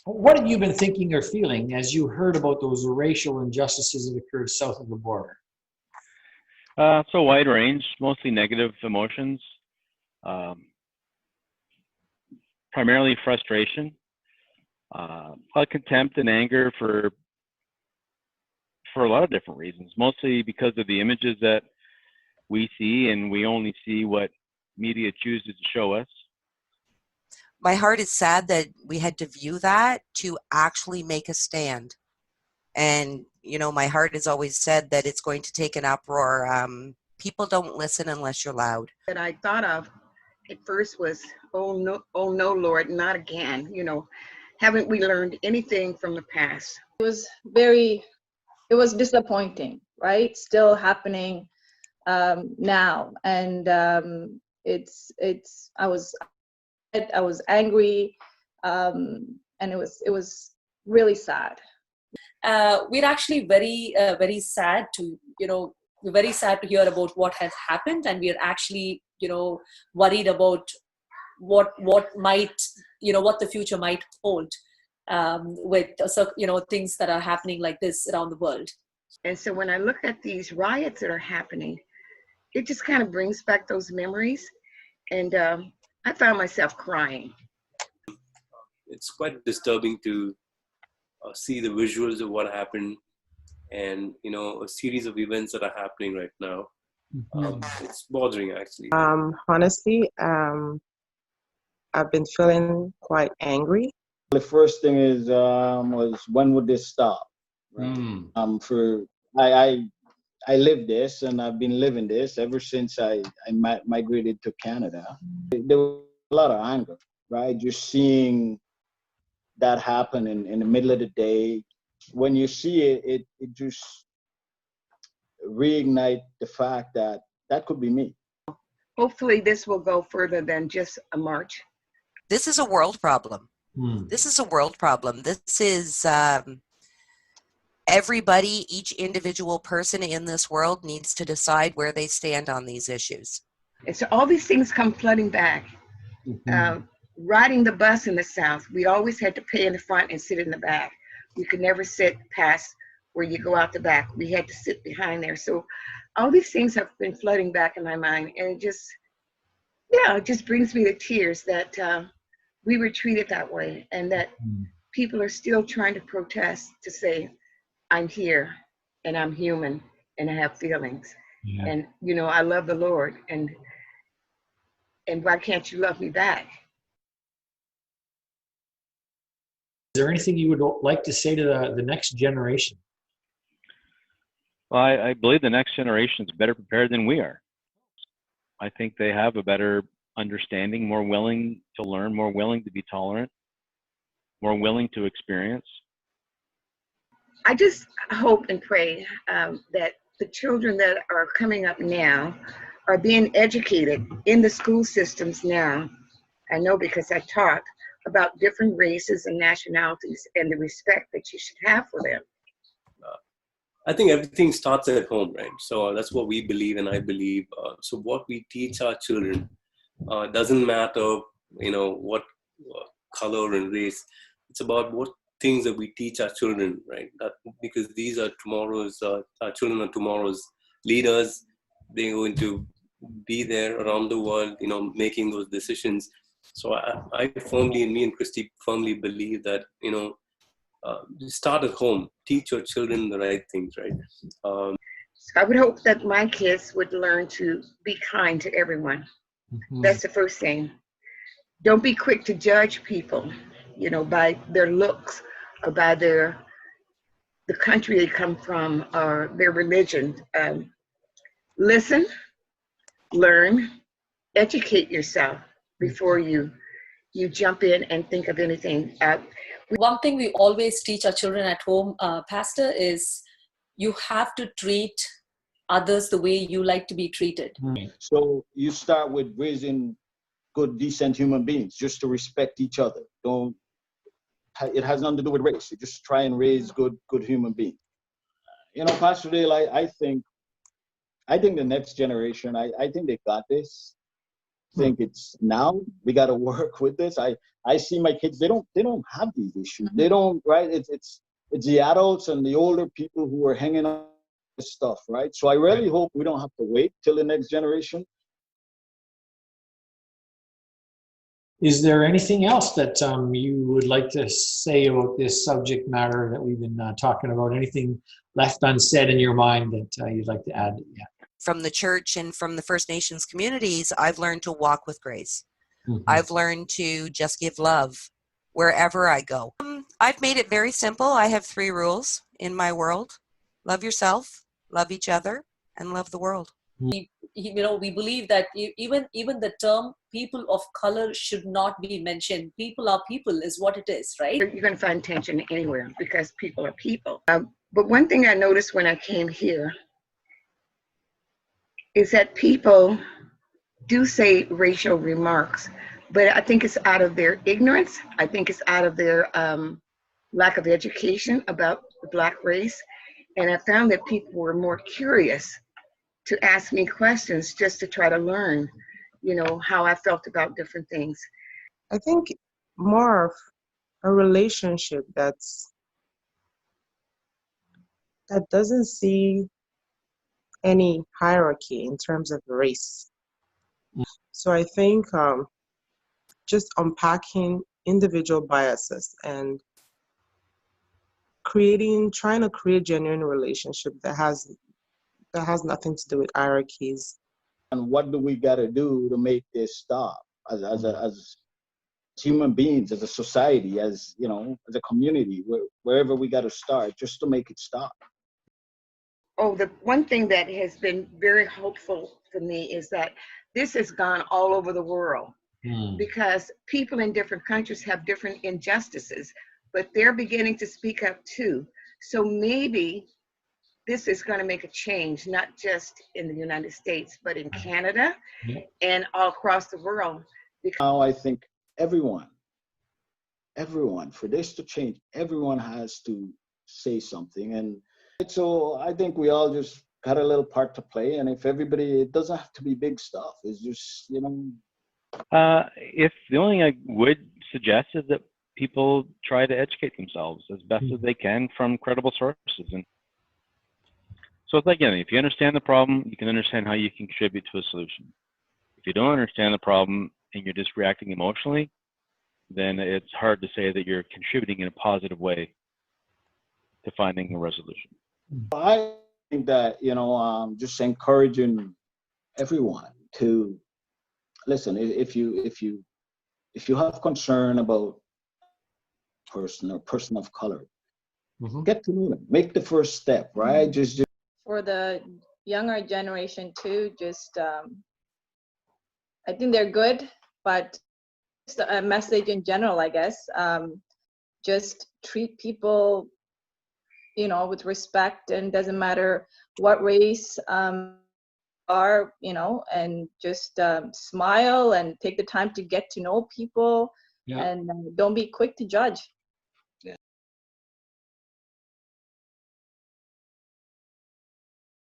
What have you been thinking or feeling as you heard about those racial injustices that occurred south of the border? So wide range, mostly negative emotions, um, primarily frustration, contempt and anger for a lot of different reasons, mostly because of the images that we see, and we only see what media chooses to show us. My heart is sad that we had to view that to actually make a stand. And, you know, my heart has always said that it's going to take an uproar. People don't listen unless you're loud. That I thought of at first was, oh no, Lord, not again. You know, haven't we learned anything from the past? It was disappointing, right? Still happening now. And I was angry, and it was really sad. We're actually very sad to, we're very sad to hear about what has happened, and we're actually, worried about what might, what the future might hold with, things that are happening like this around the world. And so when I look at these riots that are happening, it just kind of brings back those memories. And I found myself crying. It's quite disturbing to see the visuals of what happened, and a series of events that are happening right now. It's bothering, actually. Honestly, I've been feeling quite angry. The first thing is was, when would this stop? Right? I live this, and I've been living this ever since I migrated to Canada. There was a lot of anger, right? Just seeing that happen in the middle of the day. When you see it just reignite the fact that that could be me. Hopefully this will go further than just a march. This is a world problem. This is a world problem. This is everybody, each individual person in this world needs to decide where they stand on these issues. And so all these things come flooding back. Riding the bus in the South, we always had to pay in the front and sit in the back. We could never sit past where you go out the back. We had to sit behind there. So all these things have been flooding back in my mind. And it just brings me to tears that we were treated that way, and that people are still trying to protest to say, I'm here and I'm human and I have feelings. Yeah. And, I love the Lord, and why can't you love me back? Is there anything you would like to say to the next generation? Well, I believe the next generation is better prepared than we are. I think they have a better understanding, more willing to learn, more willing to be tolerant, more willing to experience. I just hope and pray that the children that are coming up now are being educated in the school systems now. I know because I taught about different races and nationalities and the respect that you should have for them. I think everything starts at home, right? So that's what we believe, and I believe. So what we teach our children doesn't matter, what color and race. It's about what things that we teach our children, right? Because these are tomorrow's, our children are tomorrow's leaders. They're going to be there around the world, making those decisions. So I firmly, and me and Christy firmly believe that, start at home, teach your children the right things, right? I would hope that my kids would learn to be kind to everyone. That's the first thing. Don't be quick to judge people, by their looks or by the country they come from or their religion. Listen, learn, educate yourself before you jump in and think of anything. One thing we always teach our children at home, Pastor, is you have to treat others the way you like to be treated. So you start with raising good, decent human beings, just to respect each other. It has nothing to do with race. You just try and raise good human beings. Pastor Dale, I think the next generation, I think they got this. think it's now we got to work with this. I see my kids, they don't have these issues. They don't, right? It's the adults and the older people who are hanging on this stuff, right? So I really hope we don't have to wait till the next generation. Is there anything else that you would like to say about this subject matter that we've been talking about? Anything left unsaid in your mind that you'd like to add? Yeah. From the church and from the First Nations communities, I've learned to walk with grace. Mhm. I've learned to just give love wherever I go. I've made it very simple. I have 3 rules in my world. Love yourself, love each other, and love the world. We believe that even the term people of color should not be mentioned. People are people is what it is, right? You're going to find tension anywhere because people are people. But one thing I noticed when I came here is that people do say racial remarks, but I think it's out of their ignorance. I think it's out of their lack of education about the Black race. And I found that people were more curious to ask me questions just to try to learn, how I felt about different things. I think more of a relationship that doesn't see any hierarchy in terms of race. So I think just unpacking individual biases and trying to create genuine relationship that has nothing to do with hierarchies. And what do we got to do to make this stop as human beings, as a society, as a community, wherever we got to start, just to make it stop. Oh, the one thing that has been very hopeful for me is that this has gone all over the world because people in different countries have different injustices, but they're beginning to speak up too. So maybe this is going to make a change, not just in the United States, but in Canada and all across the world. Now I think everyone, for this to change, everyone has to say something. And so I think we all just got a little part to play. And if everybody, it doesn't have to be big stuff. It's just, If the only thing I would suggest is that people try to educate themselves as best as they can from credible sources. And so it's like anything. If you understand the problem, you can understand how you can contribute to a solution. If you don't understand the problem and you're just reacting emotionally, then it's hard to say that you're contributing in a positive way to finding a resolution. I think that, just encouraging everyone to listen. If you have concern about person of color, get to know them. Make the first step, right? Just For the younger generation too, just I think they're good, but just a message in general, I guess. Just treat people, with respect, and doesn't matter what race are, and just smile and take the time to get to know people, and don't be quick to judge.